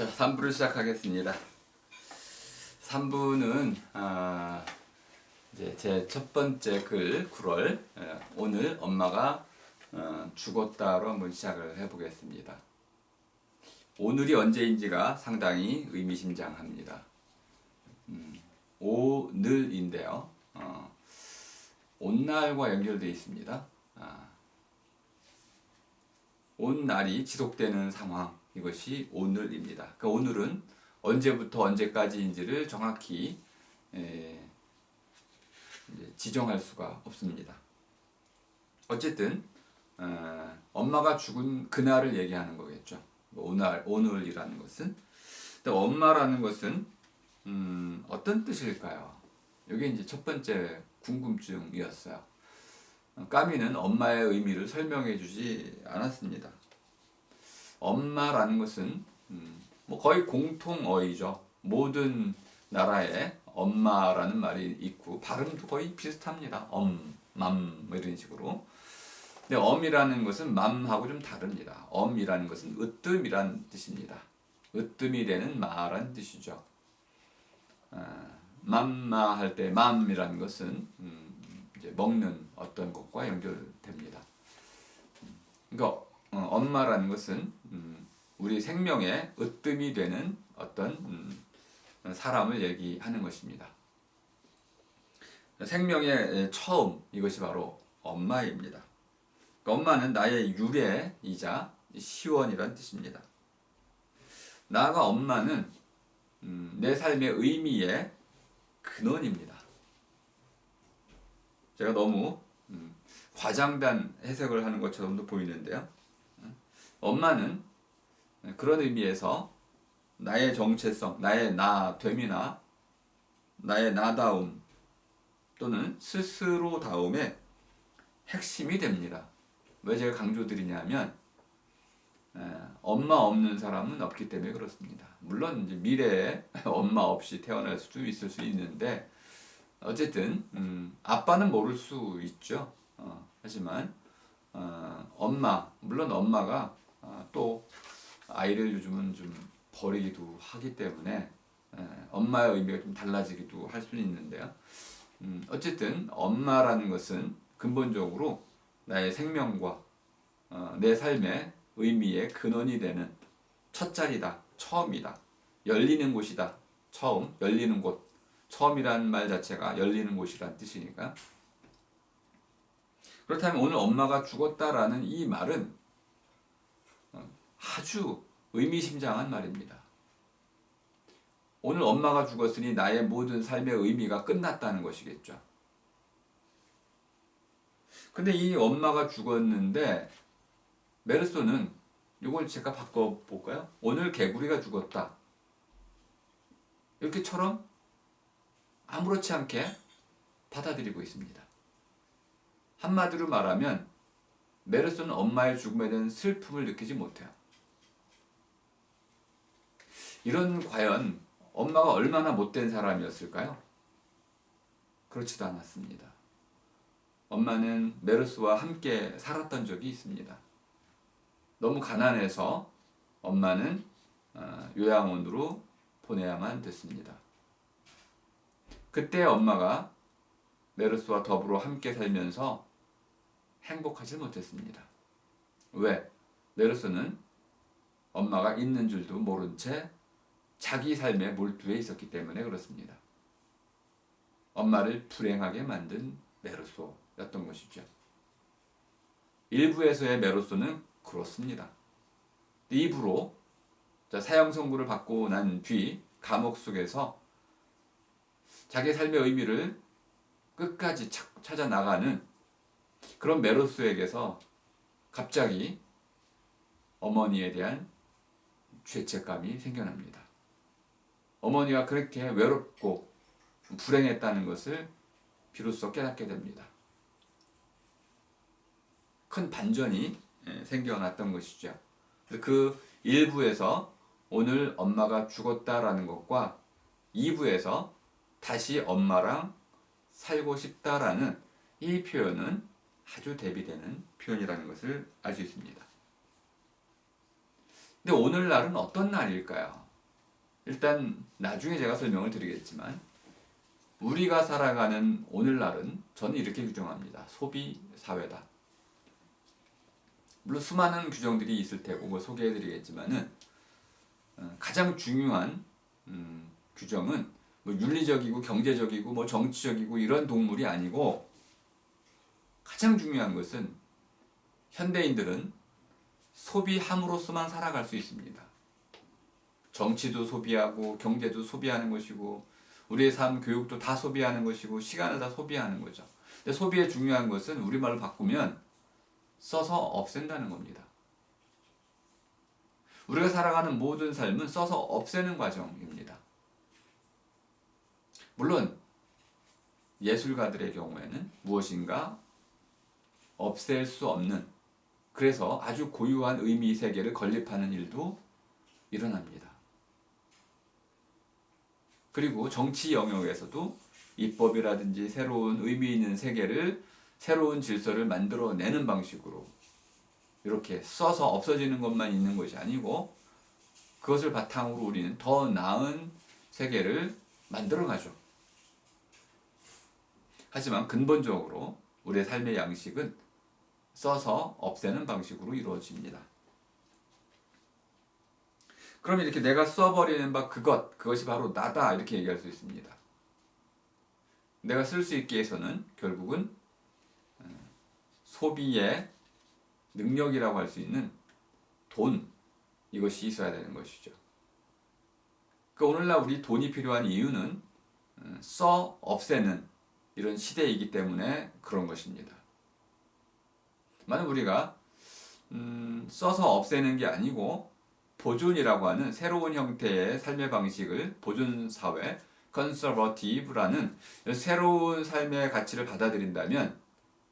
자, 3부를 시작하겠습니다. 3부는 이제 제 첫 번째 글 9월 오늘 엄마가 죽었다로 한번 시작을 해보겠습니다. 오늘이 언제인지가 상당히 의미심장합니다. 오늘인데요. 온날과 연결되어 있습니다. 온날이 지속되는 상황, 이것이 오늘입니다. 그러니까 오늘은 언제부터 언제까지인지를 정확히 지정할 수가 없습니다. 어쨌든 엄마가 죽은 그날을 얘기하는 거겠죠. 오늘이라는 것은. 근데 엄마라는 것은 어떤 뜻일까요? 이게 이제 첫 번째 궁금증이었어요. 까미는 엄마의 의미를 설명해 주지 않았습니다. 엄마라는 것은 뭐 거의 공통어이죠. 모든 나라에 엄마라는 말이 있고 발음도 거의 비슷합니다. 맘 이런 식으로. 근데 엄이라는 것은 맘하고 좀 다릅니다. 엄이라는 것은 으뜸이란 뜻입니다. 으뜸이 되는 마란 뜻이죠. 맘마 할 때 맘이라는 것은 이제 먹는 어떤 것과 연결됩니다. 그러니까 엄마라는 것은 우리 생명의 으뜸이 되는 어떤 사람을 얘기하는 것입니다. 생명의 처음, 이것이 바로 엄마입니다. 그러니까 엄마는 나의 유래이자 시원이란 뜻입니다. 나아가 엄마는 내 삶의 의미의 근원입니다. 제가 너무 과장된 해석을 하는 것처럼도 보이는데요. 엄마는 그런 의미에서 나의 정체성, 나의 나됨이나 나의 나다움 또는 스스로다움의 핵심이 됩니다. 왜 제가 강조드리냐면 엄마 없는 사람은 없기 때문에 그렇습니다. 물론 이제 미래에 엄마 없이 태어날 수도 있을 수 있는데 어쨌든 아빠는 모를 수 있죠. 하지만 엄마, 물론 엄마가 또 아이를 요즘은 좀 버리기도 하기 때문에 엄마의 의미가 좀 달라지기도 할 수는 있는데요. 어쨌든 엄마라는 것은 근본적으로 나의 생명과 내 삶의 의미의 근원이 되는 첫 자리다, 처음이다, 열리는 곳이다, 처음, 열리는 곳. 처음이라는 말 자체가 열리는 곳이라는 뜻이니까. 그렇다면 오늘 엄마가 죽었다라는 이 말은 아주 의미심장한 말입니다. 오늘 엄마가 죽었으니 나의 모든 삶의 의미가 끝났다는 것이겠죠. 근데 이 엄마가 죽었는데 메르소는 이걸 제가 바꿔볼까요? 오늘 개구리가 죽었다. 이렇게처럼 아무렇지 않게 받아들이고 있습니다. 한마디로 말하면 메르소는 엄마의 죽음에 대한 슬픔을 느끼지 못해요. 이런 과연 엄마가 얼마나 못된 사람이었을까요? 그렇지도 않았습니다. 엄마는 메르소와 함께 살았던 적이 있습니다. 너무 가난해서 엄마는 요양원으로 보내야만 됐습니다. 그때 엄마가 메르소와 더불어 함께 살면서 행복하지 못했습니다. 왜? 메르소는 엄마가 있는 줄도 모른 채 자기 삶에 몰두해 있었기 때문에 그렇습니다. 엄마를 불행하게 만든 메르소였던 것이죠. 일부에서의 메르소는 그렇습니다. 2부로 사형 선고를 받고 난 뒤 감옥 속에서 자기 삶의 의미를 끝까지 찾아 나가는 그런 메르소에게서 갑자기 어머니에 대한 죄책감이 생겨납니다. 어머니가 그렇게 외롭고 불행했다는 것을 비로소 깨닫게 됩니다. 큰 반전이 생겨났던 것이죠. 그 1부에서 오늘 엄마가 죽었다라는 것과 2부에서 다시 엄마랑 살고 싶다라는 이 표현은 아주 대비되는 표현이라는 것을 알 수 있습니다. 근데 오늘날은 어떤 날일까요? 일단 나중에 제가 설명을 드리겠지만 우리가 살아가는 오늘날은 저는 이렇게 규정합니다. 소비 사회다. 물론 수많은 규정들이 있을 테고 뭐 소개해드리겠지만은 가장 중요한 규정은 뭐 윤리적이고 경제적이고 뭐 정치적이고 이런 동물이 아니고 가장 중요한 것은 현대인들은 소비함으로써만 살아갈 수 있습니다. 정치도 소비하고 경제도 소비하는 것이고 우리의 삶 교육도 다 소비하는 것이고 시간을 다 소비하는 거죠. 근데 소비의 중요한 것은 우리말로 바꾸면 써서 없앤다는 겁니다. 우리가 살아가는 모든 삶은 써서 없애는 과정입니다. 물론 예술가들의 경우에는 무엇인가 없앨 수 없는, 그래서 아주 고유한 의미 세계를 건립하는 일도 일어납니다. 그리고 정치 영역에서도 입법이라든지 새로운 의미 있는 세계를, 새로운 질서를 만들어내는 방식으로 이렇게 써서 없어지는 것만 있는 것이 아니고 그것을 바탕으로 우리는 더 나은 세계를 만들어가죠. 하지만 근본적으로 우리의 삶의 양식은 써서 없애는 방식으로 이루어집니다. 그럼 이렇게 내가 써버리는 바 그것이 바로 나다 이렇게 얘기할 수 있습니다. 내가 쓸 수 있게 해서는 결국은 소비의 능력이라고 할 수 있는 돈, 이것이 있어야 되는 것이죠. 그러니까 오늘날 우리 돈이 필요한 이유는 써 없애는 이런 시대이기 때문에 그런 것입니다. 만약 우리가 써서 없애는 게 아니고 보존이라고 하는 새로운 형태의 삶의 방식을, 보존사회, 컨서버티브라는 새로운 삶의 가치를 받아들인다면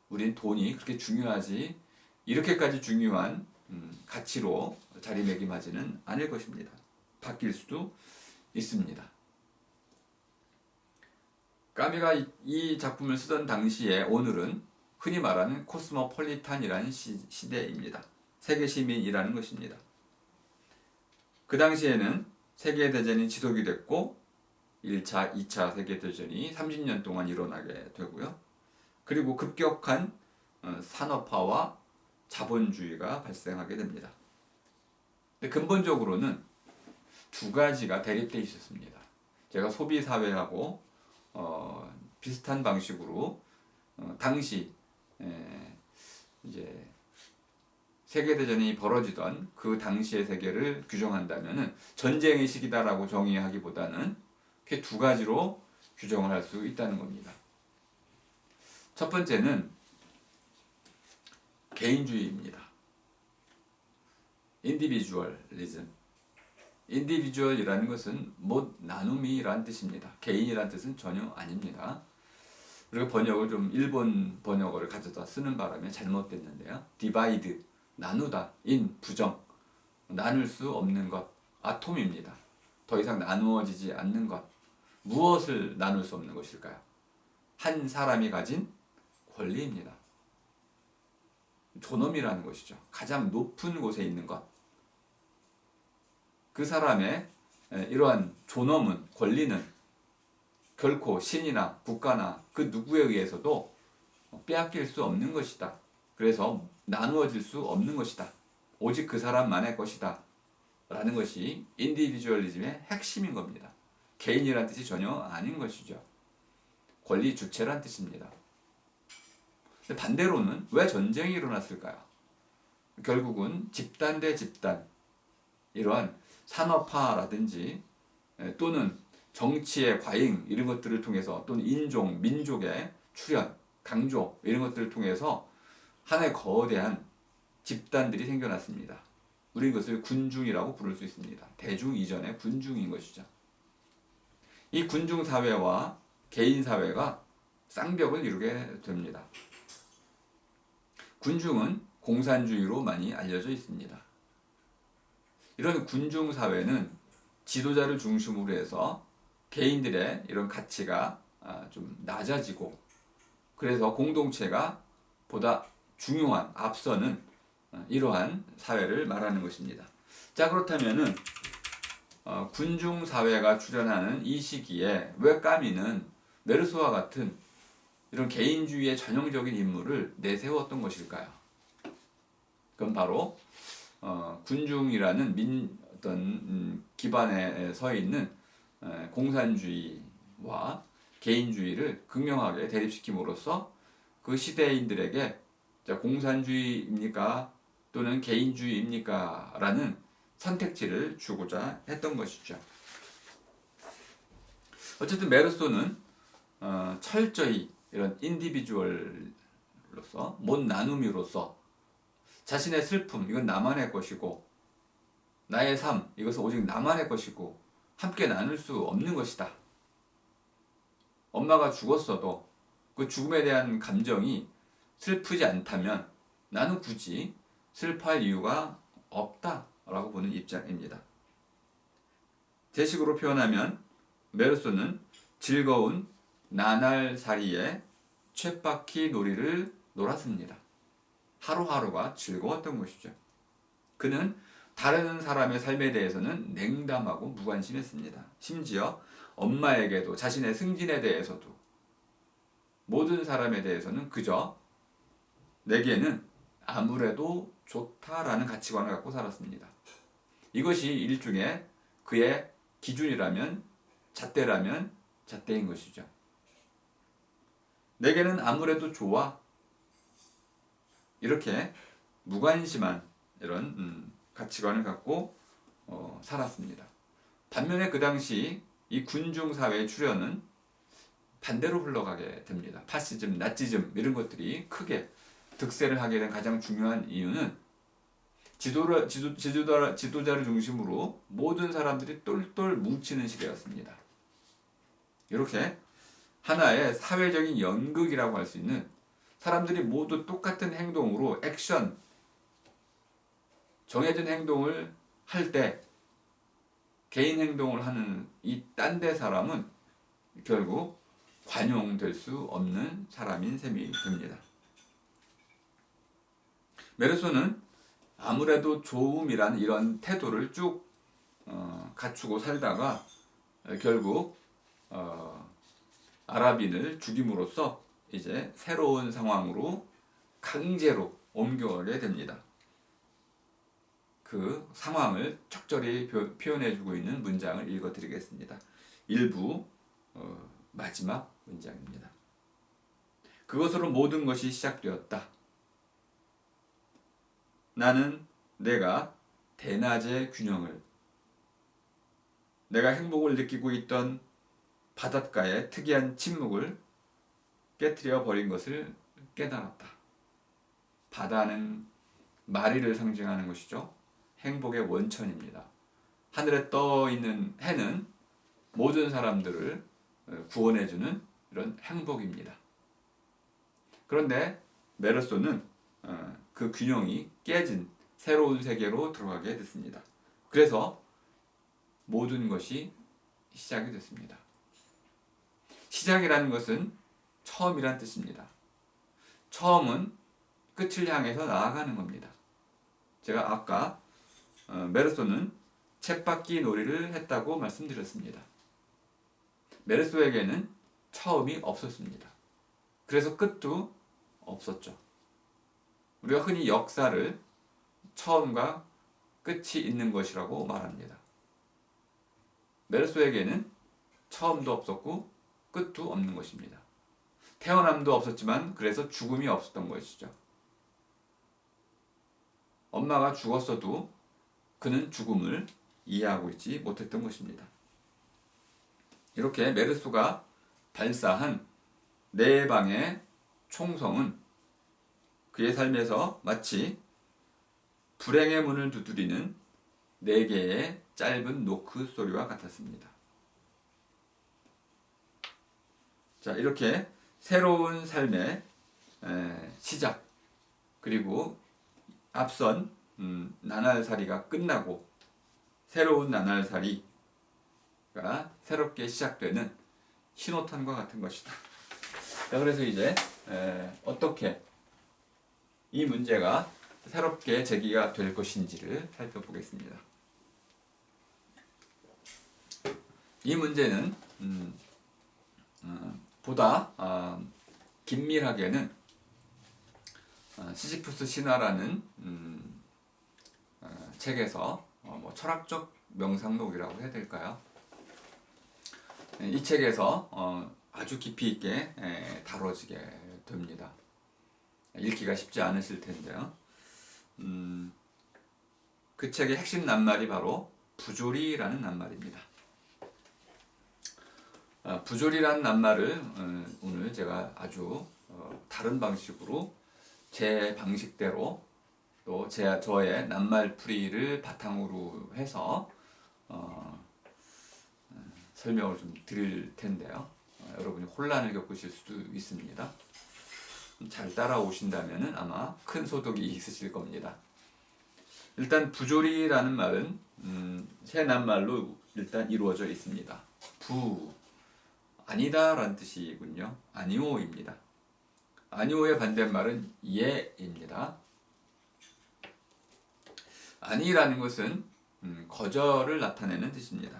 우린 돈이 그렇게 중요하지, 이렇게까지 중요한 가치로 자리매김하지는 않을 것입니다. 바뀔 수도 있습니다. 까미가 이 작품을 쓰던 당시에 오늘은 흔히 말하는 코스모폴리탄이라는 시대입니다. 세계 시민이라는 것입니다. 그 당시에는 세계대전이 지속이 됐고 1차, 2차 세계대전이 30년 동안 일어나게 되고요. 그리고 급격한 산업화와 자본주의가 발생하게 됩니다. 근데 근본적으로는 두 가지가 대립되어 있었습니다. 제가 소비사회하고 비슷한 방식으로 당시 이제 세계대전이 벌어지던 그 당시의 세계를 규정한다면 전쟁의 시기다라고 정의하기보다는 이렇게 두 가지로 규정을 할 수 있다는 겁니다. 첫 번째는 개인주의입니다. 인디비주얼리즘. 인디비주얼이라는 것은 못 나눔이라는 뜻입니다. 개인이라는 뜻은 전혀 아닙니다. 그리고 번역을 좀 일본 번역어를 가져다 쓰는 바람에 잘못됐는데요. 디바이드, 나누다, 인, 부정, 나눌 수 없는 것, 아톰입니다. 더 이상 나누어지지 않는 것. 무엇을 나눌 수 없는 것일까요? 한 사람이 가진 권리입니다. 존엄이라는 것이죠. 가장 높은 곳에 있는 것. 그 사람의 이러한 존엄은, 권리는 결코 신이나 국가나 그 누구에 의해서도 빼앗길 수 없는 것이다. 그래서 나누어질 수 없는 것이다. 오직 그 사람만의 것이다. 라는 것이 인디비주얼리즘의 핵심인 겁니다. 개인이란 뜻이 전혀 아닌 것이죠. 권리 주체란 뜻입니다. 근데 반대로는 왜 전쟁이 일어났을까요? 결국은 집단 대 집단, 이러한 산업화라든지 또는 정치의 과잉 이런 것들을 통해서, 또는 인종, 민족의 출현, 강조 이런 것들을 통해서 하나의 거대한 집단들이 생겨났습니다. 우리는 그것을 군중이라고 부를 수 있습니다. 대중 이전의 군중인 것이죠. 이 군중사회와 개인사회가 쌍벽을 이루게 됩니다. 군중은 공산주의로 많이 알려져 있습니다. 이런 군중사회는 지도자를 중심으로 해서 개인들의 이런 가치가 좀 낮아지고, 그래서 공동체가 보다 중요한, 앞서는 이러한 사회를 말하는 것입니다. 자, 그렇다면은 군중 사회가 출현하는 이 시기에 왜 까미는 메르소와 같은 이런 개인주의의 전형적인 인물을 내세웠던 것일까요? 그건 바로 군중이라는 어떤 기반에 서 있는 공산주의와 개인주의를 극명하게 대립시킴으로써 그 시대인들에게 공산주의입니까? 또는 개인주의입니까? 라는 선택지를 주고자 했던 것이죠. 어쨌든 메르소는 철저히 이런 인디비주얼로서 못 나눔이로서 자신의 슬픔 이건 나만의 것이고 나의 삶 이것은 오직 나만의 것이고 함께 나눌 수 없는 것이다. 엄마가 죽었어도 그 죽음에 대한 감정이 슬프지 않다면 나는 굳이 슬퍼할 이유가 없다라고 보는 입장입니다. 제 식으로 표현하면 메르소는 즐거운 나날살이의 쳇바퀴 놀이를 놀았습니다. 하루하루가 즐거웠던 것이죠. 그는 다른 사람의 삶에 대해서는 냉담하고 무관심했습니다. 심지어 엄마에게도 자신의 승진에 대해서도 모든 사람에 대해서는 그저 내게는 아무래도 좋다라는 가치관을 갖고 살았습니다. 이것이 일종의 그의 기준이라면 잣대라면 잣대인 것이죠. 내게는 아무래도 좋아. 이렇게 무관심한 이런 가치관을 갖고 살았습니다. 반면에 그 당시 이 군중사회의 출현은 반대로 흘러가게 됩니다. 파시즘, 나치즘 이런 것들이 크게 득세를 하게 된 가장 중요한 이유는 지도자를 중심으로 모든 사람들이 똘똘 뭉치는 시대였습니다. 이렇게 하나의 사회적인 연극이라고 할 수 있는 사람들이 모두 똑같은 행동으로 액션, 정해진 행동을 할 때 개인 행동을 하는 이 딴 데 사람은 결국 관용될 수 없는 사람인 셈이 됩니다. 메르소는 아무래도 좋음이라는 이런 태도를 쭉 갖추고 살다가 결국 아랍인을 죽임으로써 이제 새로운 상황으로 강제로 옮겨가게 됩니다. 그 상황을 적절히 표현해주고 있는 문장을 읽어드리겠습니다. 일부 마지막 문장입니다. 그것으로 모든 것이 시작되었다. 나는 내가 대낮의 균형을, 내가 행복을 느끼고 있던 바닷가의 특이한 침묵을 깨트려 버린 것을 깨달았다. 바다는 마리를 상징하는 것이죠. 행복의 원천입니다. 하늘에 떠 있는 해는 모든 사람들을 구원해주는 이런 행복입니다. 그런데 메르소는 그 균형이 깨진 새로운 세계로 들어가게 됐습니다. 그래서 모든 것이 시작이 됐습니다. 시작이라는 것은 처음이란 뜻입니다. 처음은 끝을 향해서 나아가는 겁니다. 제가 아까 메르소는 쳇바퀴 놀이를 했다고 말씀드렸습니다. 메르소에게는 처음이 없었습니다. 그래서 끝도 없었죠. 우리가 흔히 역사를 처음과 끝이 있는 것이라고 말합니다. 메르소에게는 처음도 없었고 끝도 없는 것입니다. 태어남도 없었지만 그래서 죽음이 없었던 것이죠. 엄마가 죽었어도 그는 죽음을 이해하고 있지 못했던 것입니다. 이렇게 메르소가 발사한 네 방의 총성은 그의 삶에서 마치 불행의 문을 두드리는 네 개의 짧은 노크 소리와 같았습니다. 자, 이렇게 새로운 삶의 시작, 그리고 앞선 나날살이가 끝나고 새로운 나날살이가 새롭게 시작되는 신호탄과 같은 것이다. 자, 그래서 이제 어떻게 이 문제가 새롭게 제기가 될 것인지를 살펴보겠습니다. 이 문제는 보다 긴밀하게는 시지프스 신화라는 책에서 뭐 철학적 명상록이라고 해야 될까요? 이 책에서 아주 깊이 있게 다뤄지게 됩니다. 읽기가 쉽지 않으실 텐데요. 그 책의 핵심 낱말이 바로 부조리라는 낱말입니다. 부조리라는 낱말을 오늘 제가 아주 다른 방식으로 제 방식대로 또 저의 낱말풀이를 바탕으로 해서 설명을 좀 드릴 텐데요. 여러분이 혼란을 겪으실 수도 있습니다. 잘 따라오신다면 아마 큰 소득이 있으실 겁니다. 일단 부조리라는 말은 세 낱말로 일단 이루어져 있습니다. 아니다 라는 뜻이군요. 아니오입니다. 아니오의 반대말은 예입니다. 아니라는 것은 거절을 나타내는 뜻입니다.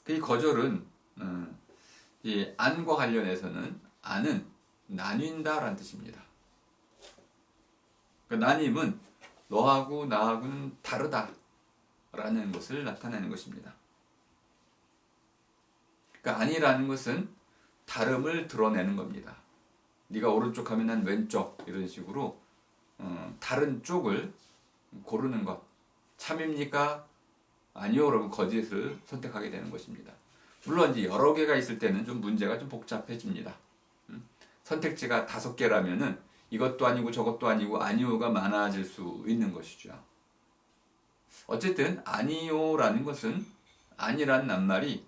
이 거절은 이 안과 관련해서는 안은 나뉜다라는 뜻입니다. 그 나님은 너하고 나하고는 다르다라는 것을 나타내는 것입니다. 그러니까 아니라는 것은 다름을 드러내는 겁니다. 네가 오른쪽 하면 난 왼쪽 이런 식으로 다른 쪽을 고르는 것. 참입니까? 아니요. 그러면 거짓을 선택하게 되는 것입니다. 물론 이제 여러 개가 있을 때는 좀 문제가 좀 복잡해집니다. 선택지가 5개라면은 이것도 아니고 저것도 아니고 아니요가 많아질 수 있는 것이죠. 어쨌든 아니요라는 것은 아니라는 낱말이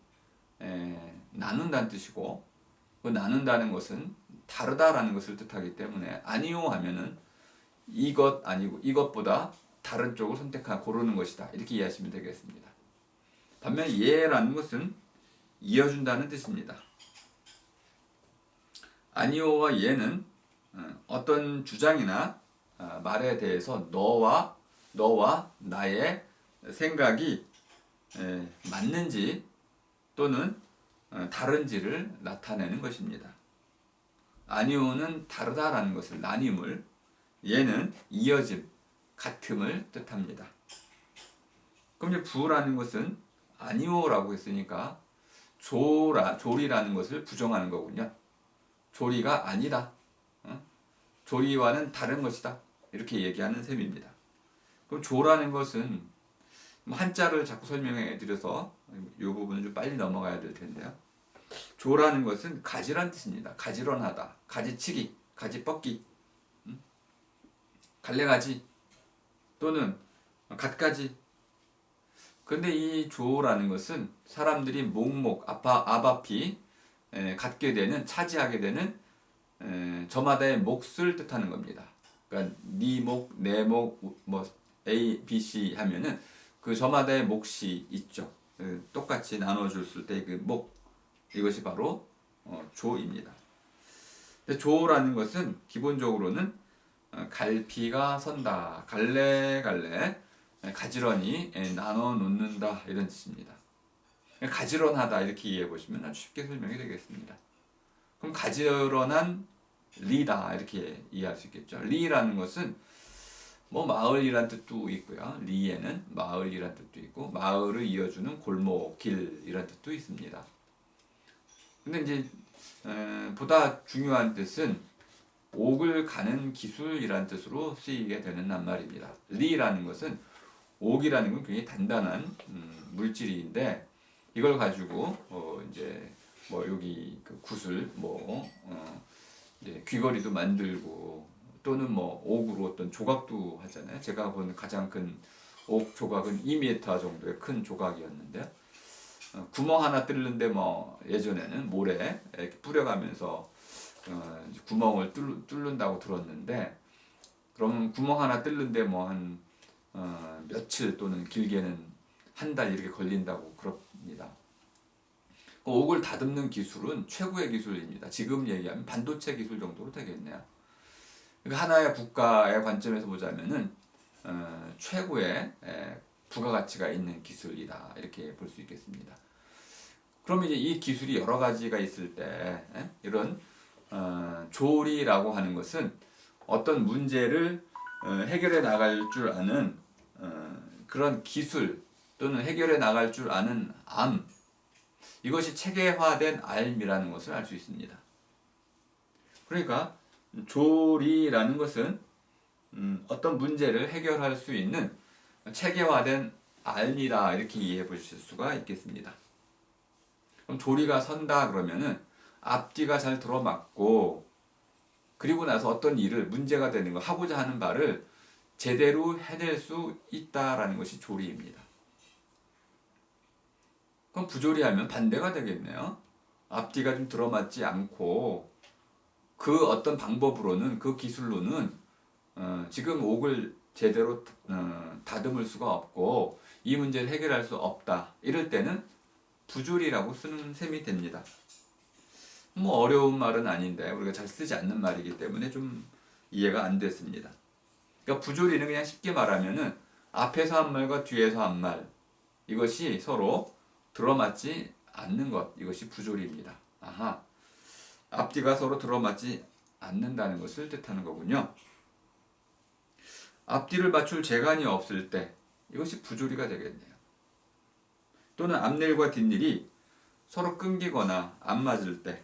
나눈다는 뜻이고 그 나눈다는 것은 다르다라는 것을 뜻하기 때문에 아니요 하면은 이것 아니고 이것보다 다른 쪽을 고르는 것이다. 이렇게 이해하시면 되겠습니다. 반면 예라는 것은 이어준다는 뜻입니다. 아니오와 예는 어떤 주장이나 말에 대해서 너와 나의 생각이 맞는지 또는 다른지를 나타내는 것입니다. 아니오는 다르다라는 것을 나님을, 예는 이어짐, 같음을 뜻합니다. 그럼 이제 부라는 것은 아니오라고 했으니까 조리라는 것을 부정하는 거군요. 조리가 아니다. 조리와는 다른 것이다. 이렇게 얘기하는 셈입니다. 그럼 조라는 것은 한자를 자꾸 설명해 드려서 이 부분을 좀 빨리 넘어가야 될 텐데요. 조라는 것은 가지란 뜻입니다. 가지런하다, 가지치기, 가지뻗기, 갈래가지 또는 갖가지. 근데 이 조라는 것은 사람들이 아바피 갖게 되는, 차지하게 되는 저마다의 몫을 뜻하는 겁니다. 그러니까 네 몫, 내 몫, 뭐 A, B, C 하면은 그 저마다의 몫이 있죠. 똑같이 나눠줬을 때 그 몫, 이것이 바로 조입니다. 근데 조라는 것은 기본적으로는 갈피가 선다, 갈래갈래 가지런히 나눠 놓는다 이런 뜻입니다. 가지런하다 이렇게 이해해 보시면 아주 쉽게 설명이 되겠습니다. 그럼 가지런한 리다 이렇게 이해할 수 있겠죠. 리라는 것은 뭐 마을이란 뜻도 있고요. 리에는 마을이란 뜻도 있고 마을을 이어주는 골목, 길 이란 뜻도 있습니다. 근데 이제 보다 중요한 뜻은 옥을 가는 기술이란 뜻으로 쓰이게 되는 낱말입니다. 리라는 것은 옥이라는 건 굉장히 단단한 물질인데 이걸 가지고 이제 뭐 여기 그 구슬 이제 귀걸이도 만들고 또는 뭐 옥으로 어떤 조각도 하잖아요. 제가 본 가장 큰 옥 조각은 2m 정도의 큰 조각이었는데 구멍 하나 뚫는데 뭐 예전에는 모래 이렇게 뿌려가면서 구멍을 뚫는다고 들었는데 그럼 구멍 하나 뚫는데 뭐 한 며칠 또는 길게는 한 달 이렇게 걸린다고 그럽니다. 옥을 다듬는 기술은 최고의 기술입니다. 지금 얘기하면 반도체 기술 정도로 되겠네요. 그러니까 하나의 국가의 관점에서 보자면은 최고의 부가가치가 있는 기술이다 이렇게 볼 수 있겠습니다. 그럼 이제 이 기술이 여러 가지가 있을 때 이런 조리라고 하는 것은 어떤 문제를 해결해 나갈 줄 아는 그런 기술 또는 해결해 나갈 줄 아는 암, 이것이 체계화된 알미라는 것을 알 수 있습니다. 그러니까 조리라는 것은 어떤 문제를 해결할 수 있는 체계화된 알미다 이렇게 이해해 보실 수가 있겠습니다. 그럼 조리가 선다 그러면은 앞뒤가 잘 들어맞고 그리고 나서 어떤 일을 문제가 되는 거 하고자 하는 바를 제대로 해낼 수 있다라는 것이 조리입니다. 그럼 부조리하면 반대가 되겠네요. 앞뒤가 좀 들어맞지 않고 그 어떤 방법으로는 그 기술로는 지금 옥을 제대로 다듬을 수가 없고 이 문제를 해결할 수 없다. 이럴 때는 부조리라고 쓰는 셈이 됩니다. 뭐 어려운 말은 아닌데 우리가 잘 쓰지 않는 말이기 때문에 좀 이해가 안 됐습니다. 그러니까 부조리는 그냥 쉽게 말하면은 앞에서 한 말과 뒤에서 한 말 이것이 서로 들어맞지 않는 것 이것이 부조리입니다. 아하, 앞뒤가 서로 들어맞지 않는다는 것을 뜻하는 거군요. 앞뒤를 맞출 재간이 없을 때 이것이 부조리가 되겠네요. 또는 앞일과 뒷일이 서로 끊기거나 안 맞을 때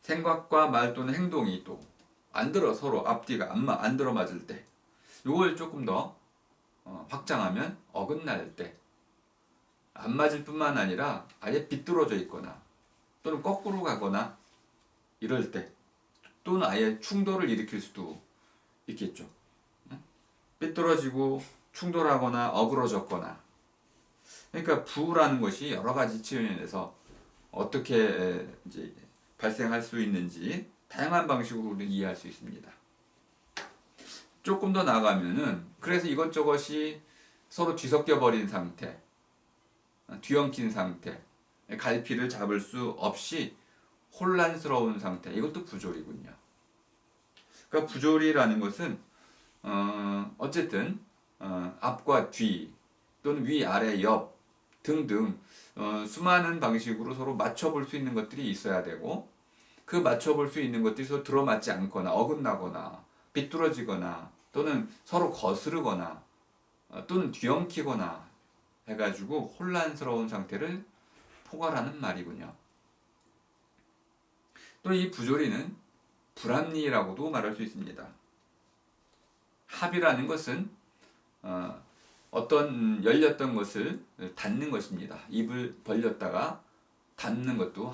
생각과 말 또는 행동이 또 안 들어 서로 앞뒤가 안 들어 맞을 때 이걸 조금 더 확장하면 어긋날 때 안 맞을 뿐만 아니라 아예 비뚤어져 있거나 또는 거꾸로 가거나 이럴 때 또는 아예 충돌을 일으킬 수도 있겠죠. 삐뚤어지고 충돌하거나 어그러졌거나 그러니까 부라는 것이 여러 가지 측면에서 어떻게 이제 발생할 수 있는지 다양한 방식으로 이해할 수 있습니다. 조금 더 나아가면은 그래서 이것저것이 서로 뒤섞여 버린 상태, 뒤엉킨 상태, 갈피를 잡을 수 없이 혼란스러운 상태 이것도 부조리군요. 그러니까 부조리라는 것은 어쨌든 앞과 뒤 또는 위, 아래, 옆 등등 수많은 방식으로 서로 맞춰볼 수 있는 것들이 있어야 되고 그 맞춰볼 수 있는 것들이 서로 들어맞지 않거나 어긋나거나 비뚤어지거나 또는 서로 거스르거나 또는 뒤엉키거나 해가지고 혼란스러운 상태를 포괄하는 말이군요. 또 이 부조리는 불합리라고도 말할 수 있습니다. 합이라는 것은 어떤 열렸던 것을 닫는 것입니다. 입을 벌렸다가 닫는 것도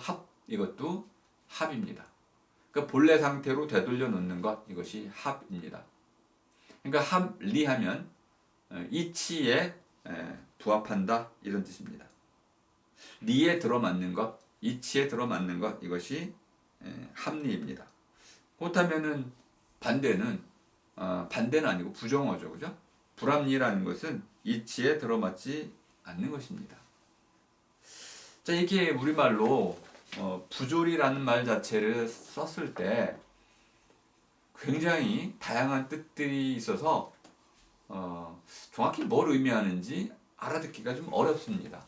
이것도 합입니다. 그러니까 본래 상태로 되돌려 놓는 것 이것이 합입니다. 그러니까 합리하면 이치에 부합한다 이런 뜻입니다. 리에 들어맞는 것, 이치에 들어맞는 것 이것이 합리입니다. 그렇다면은 반대는 아니고 부정어죠, 그죠? 불합리라는 것은 이치에 들어맞지 않는 것입니다. 자, 이게 우리말로 부조리라는 말 자체를 썼을 때 굉장히 다양한 뜻들이 있어서 정확히 뭘 의미하는지 알아듣기가 좀 어렵습니다.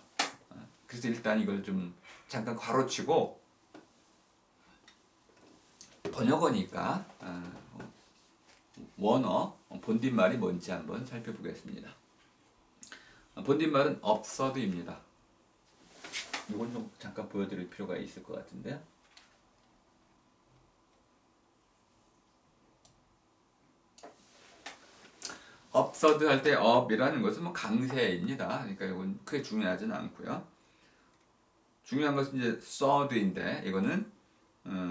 그래서 일단 이걸 좀 잠깐 괄호치고 번역어니까 원어 본뒷말이 뭔지 한번 살펴보겠습니다. 본뒷말은 absurd입니다. 이건 좀 잠깐 보여드릴 필요가 있을 것 같은데요. absurd 할 때 up이라는 것은 뭐 강세입니다. 그러니까 이건 크게 중요하지는 않고요. 중요한 것은 이제 absurd인데 이거는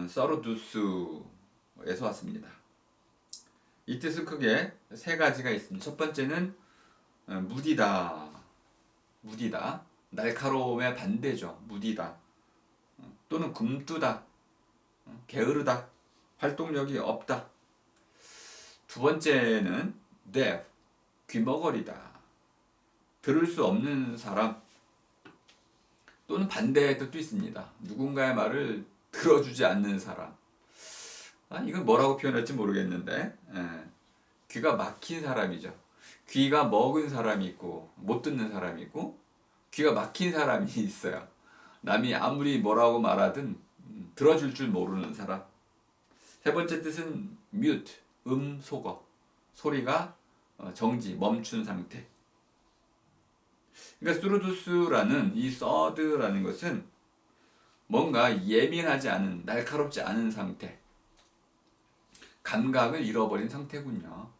서르두스에서 왔습니다. 이 뜻은 크게 세 가지가 있습니다. 첫 번째는 무디다. 날카로움의 반대죠. 무디다. 또는 굼뜨다. 게으르다. 활동력이 없다. 두 번째는 deaf. 귀머거리다. 들을 수 없는 사람. 또는 반대의 뜻도 있습니다. 누군가의 말을 들어주지 않는 사람. 이건 뭐라고 표현할지 모르겠는데 귀가 막힌 사람이죠. 귀가 먹은 사람이 있고 못 듣는 사람이 있고 귀가 막힌 사람이 있어요. 남이 아무리 뭐라고 말하든 들어줄 줄 모르는 사람. 세 번째 뜻은 mute, 속어. 소리가 정지, 멈춘 상태. 그러니까 스루두스라는 이 서드라는 것은 뭔가 예민하지 않은, 날카롭지 않은 상태. 감각을 잃어버린 상태군요.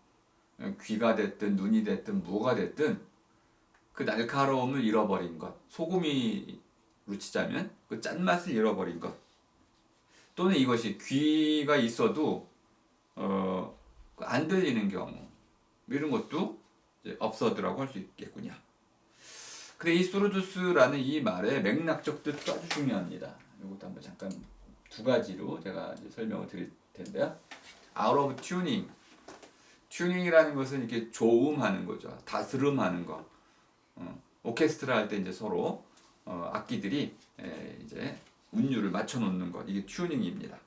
귀가 됐든 눈이 됐든 뭐가 됐든 그 날카로움을 잃어버린 것. 소금이로 치자면 그 짠맛을 잃어버린 것. 또는 이것이 귀가 있어도 안 들리는 경우. 이런 것도 이제 업서드라고 할 수 있겠군요. 근데 이 수르두스라는 이 말의 맥락적 뜻도 아주 중요합니다. 이것도 한번 잠깐 두 가지로 제가 이제 설명을 드릴 텐데요. Out of tuning. 튜닝이라는 것은 이렇게 조음하는 거죠. 다스름하는 거. 오케스트라 할 때 이제 서로 악기들이 이제 운율을 맞춰 놓는 것. 이게 튜닝입니다.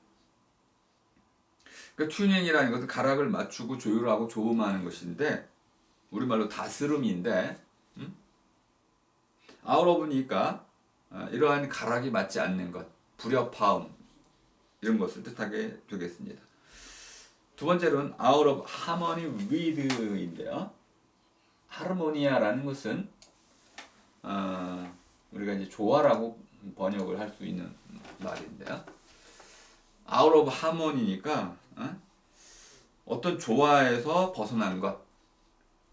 그러니까 튜닝이라는 것은 가락을 맞추고 조율하고 조음하는 것인데 우리말로 다스름인데 아웃오브니까 이러한 가락이 맞지 않는 것, 불협화음 이런 것을 뜻하게 되겠습니다. 두 번째로는 out of harmony with인데요. 하르모니아라는 것은 우리가 이제 조화라고 번역을 할 수 있는 말인데요. out of harmony니까 어떤 조화에서 벗어난 것.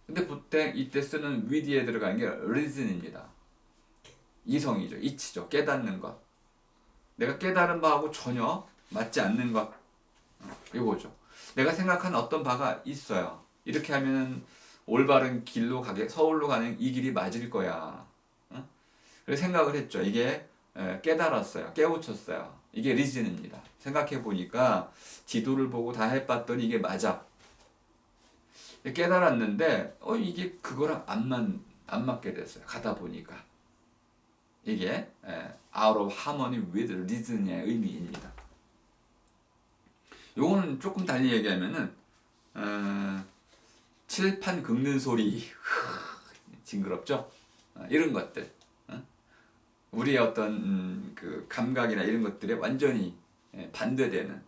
근데 보통 이때 쓰는 with에 들어가는 게 reason입니다. 이성이죠. 이치죠. 깨닫는 것. 내가 깨달은 바하고 전혀 맞지 않는 것. 이거죠. 내가 생각한 어떤 바가 있어요. 이렇게 하면 올바른 길로 서울로 가는 이 길이 맞을 거야. 그래서 생각을 했죠. 이게 깨달았어요. 깨우쳤어요. 이게 리즌입니다. 생각해 보니까 지도를 보고 다 해봤더니 이게 맞아. 깨달았는데 이게 그거랑 안 맞게 됐어요. 가다 보니까. 이게 out of harmony with reason의 의미입니다. 요거는 조금 달리 얘기하면은 칠판 긁는 소리 징그럽죠? 이런 것들 우리의 어떤 그 감각이나 이런 것들에 완전히 반대되는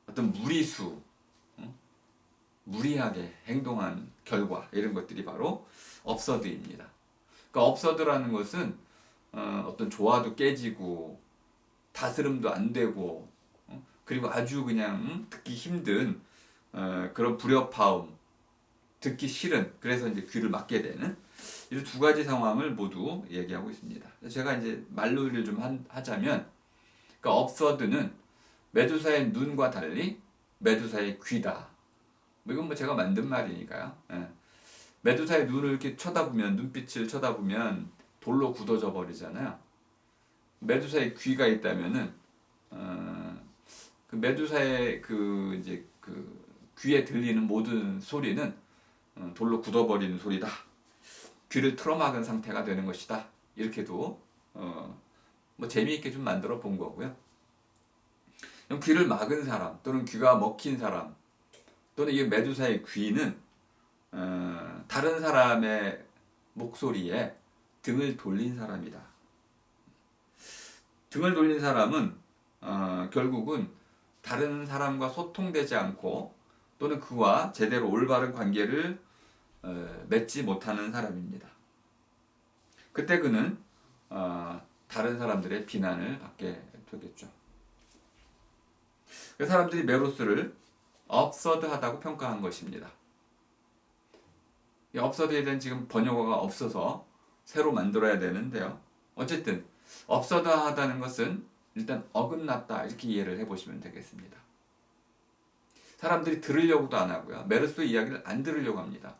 어떤 무리하게 행동한 결과 이런 것들이 바로 업서드입니다. 그러니까 업서드라는 것은 어떤 조화도 깨지고 다스름도 안 되고 그리고 아주 그냥 듣기 힘든 그런 불협화음, 듣기 싫은 그래서 이제 귀를 막게 되는 이 두 가지 상황을 모두 얘기하고 있습니다. 제가 이제 말놀이를 좀 하자면, 그러니까 업서드는 메두사의 눈과 달리 메두사의 귀다. 이건 뭐 제가 만든 말이니까요. 메두사의 눈을 이렇게 쳐다보면 눈빛을 쳐다보면 돌로 굳어져 버리잖아요. 메두사의 귀가 있다면은 그 메두사의 그 이제 그 귀에 들리는 모든 소리는 돌로 굳어버리는 소리다. 귀를 틀어막은 상태가 되는 것이다. 이렇게도 뭐 재미있게 좀 만들어 본 거고요. 귀를 막은 사람 또는 귀가 먹힌 사람 또는 이 메두사의 귀는 다른 사람의 목소리에 등을 돌린 사람이다. 등을 돌린 사람은 결국은 다른 사람과 소통되지 않고 또는 그와 제대로 올바른 관계를 맺지 못하는 사람입니다. 그때 그는 다른 사람들의 비난을 받게 되겠죠. 그 사람들이 메로스를 업서드하다고 평가한 것입니다. 이 업서드에 대한 지금 번역어가 없어서 새로 만들어야 되는데요. 어쨌든 업서드하다는 것은 일단 어긋났다 이렇게 이해를 해보시면 되겠습니다. 사람들이 들으려고도 안 하고요. 메르스 이야기를 안 들으려고 합니다.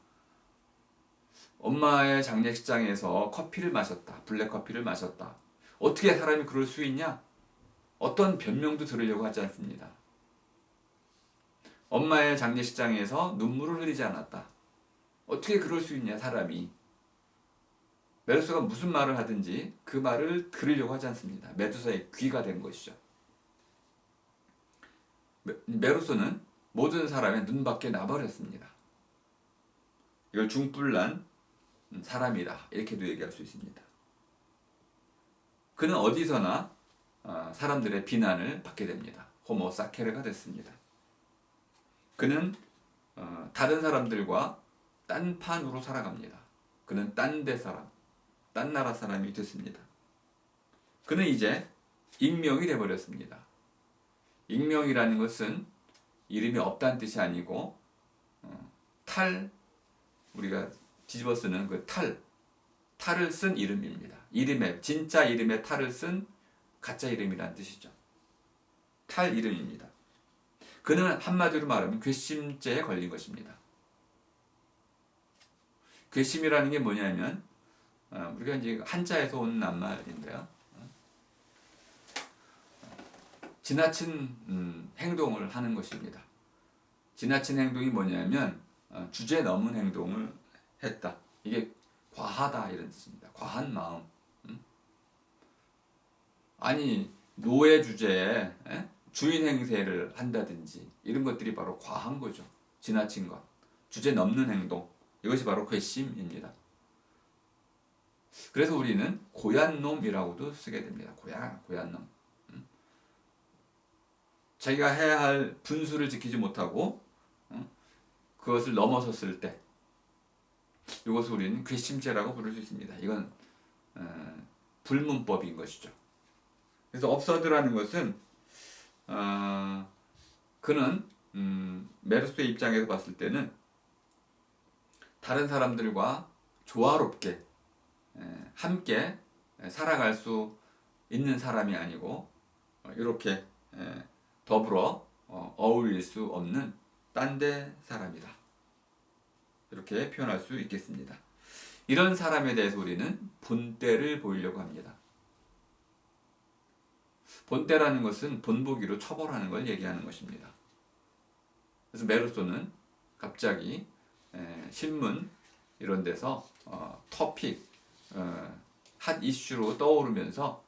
엄마의 장례식장에서 커피를 마셨다. 블랙커피를 마셨다. 어떻게 사람이 그럴 수 있냐? 어떤 변명도 들으려고 하지 않습니다. 엄마의 장례식장에서 눈물을 흘리지 않았다. 어떻게 그럴 수 있냐 사람이. 메르스가 무슨 말을 하든지 그 말을 들으려고 하지 않습니다. 메두사의 귀가 된 것이죠. 메르스는 모든 사람의 눈밖에 나버렸습니다. 이걸 중불난 사람이다 이렇게도 얘기할 수 있습니다. 그는 어디서나 사람들의 비난을 받게 됩니다. 호모 사케르가 됐습니다. 그는 다른 사람들과 딴판으로 살아갑니다. 그는 딴 데 사람, 딴 나라 사람이 됐습니다. 그는 이제 익명이 되어버렸습니다. 익명이라는 것은 이름이 없다는 뜻이 아니고 우리가 뒤집어 쓰는 그 탈을 쓴 이름입니다. 진짜 이름에 탈을 쓴 가짜 이름이라는 뜻이죠. 탈 이름입니다. 그는 한마디로 말하면 괘씸죄에 걸린 것입니다. 괘씸이라는 게 뭐냐면 우리가 이제 한자에서 온 낱말인데요. 지나친 행동을 하는 것입니다. 지나친 행동이 뭐냐면 주제 넘은 행동을 했다. 이게 과하다 이런 뜻입니다. 과한 마음. 아니 노예 주제에 주인 행세를 한다든지 이런 것들이 바로 과한 거죠. 지나친 것. 주제 넘는 행동. 이것이 바로 괘씸입니다. 그래서 우리는 고얀 놈이라고도 쓰게 됩니다. 고얀 놈. 자기가 해야 할 분수를 지키지 못하고 그것을 넘어섰을 때 이것을 우리는 괘씸죄라고 부를 수 있습니다. 이건 불문법인 것이죠. 그래서 업서드라는 것은 그는 메르소의 입장에서 봤을 때는 다른 사람들과 조화롭게 함께 살아갈 수 있는 사람이 아니고 이렇게 더불어 어울릴 수 없는 딴데 사람이다. 이렇게 표현할 수 있겠습니다. 이런 사람에 대해서 우리는 본때를 보이려고 합니다. 본때라는 것은 본보기로 처벌하는 걸 얘기하는 것입니다. 그래서 메르소는 갑자기 신문 이런 데서 토픽, 핫 이슈로 떠오르면서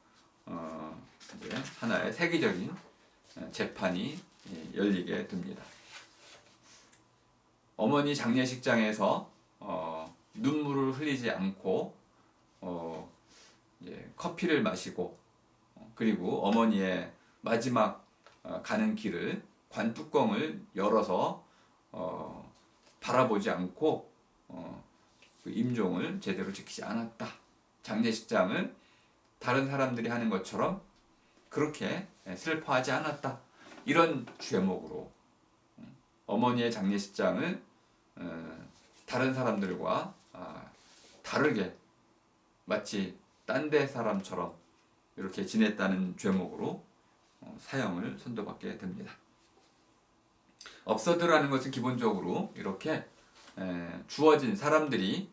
이제 하나의 세계적인 재판이 열리게 됩니다. 어머니 장례식장에서 눈물을 흘리지 않고 이제 커피를 마시고 그리고 어머니의 마지막 가는 길을 관뚜껑을 열어서 바라보지 않고 그 임종을 제대로 지키지 않았다. 장례식장을 다른 사람들이 하는 것처럼 그렇게 슬퍼하지 않았다. 이런 죄목으로 어머니의 장례식장을 다른 사람들과 다르게 마치 딴 데 사람처럼 이렇게 지냈다는 죄목으로 사형을 선고받게 됩니다. 업서드라는 것은 기본적으로 이렇게 주어진 사람들이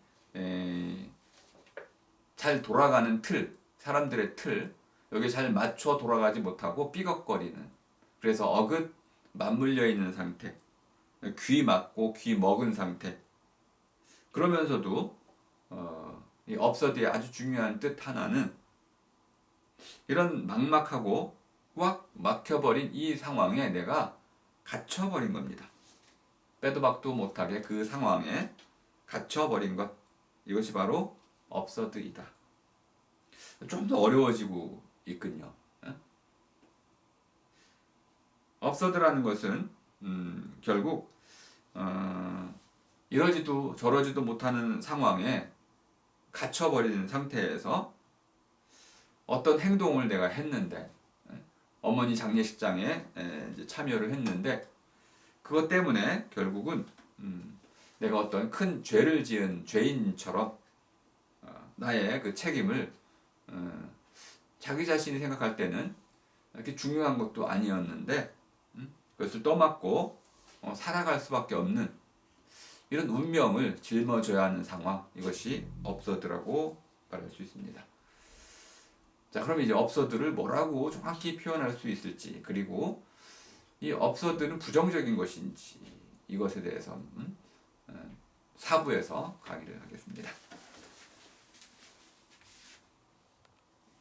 잘 돌아가는 틀, 사람들의 틀, 여기에 잘 맞춰 돌아가지 못하고 삐걱거리는, 그래서 어긋 맞물려 있는 상태, 귀 막고 귀 먹은 상태. 그러면서도 이 업서드의 아주 중요한 뜻 하나는 이런 막막하고 꽉 막혀버린 이 상황에 내가 갇혀버린 겁니다. 빼도 박도 못하게 그 상황에 갇혀버린 것, 이것이 바로 업서드이다. 좀 더 어려워지고 있군요. 업서드라는 것은 결국 이러지도 저러지도 못하는 상황에 갇혀버리는 상태에서 어떤 행동을 내가 했는데, 어머니 장례식장에 이제 참여를 했는데, 그것 때문에 결국은 내가 어떤 큰 죄를 지은 죄인처럼 나의 그 책임을 자기 자신이 생각할 때는 이렇게 중요한 것도 아니었는데 그것을 떠맡고 살아갈 수밖에 없는 이런 운명을 짊어져야 하는 상황, 이것이 업서드라고 말할 수 있습니다. 자, 그럼 이제 업서드를 뭐라고 정확히 표현할 수 있을지, 그리고 이 업서드는 부정적인 것인지, 이것에 대해서 4부에서 강의를 하겠습니다.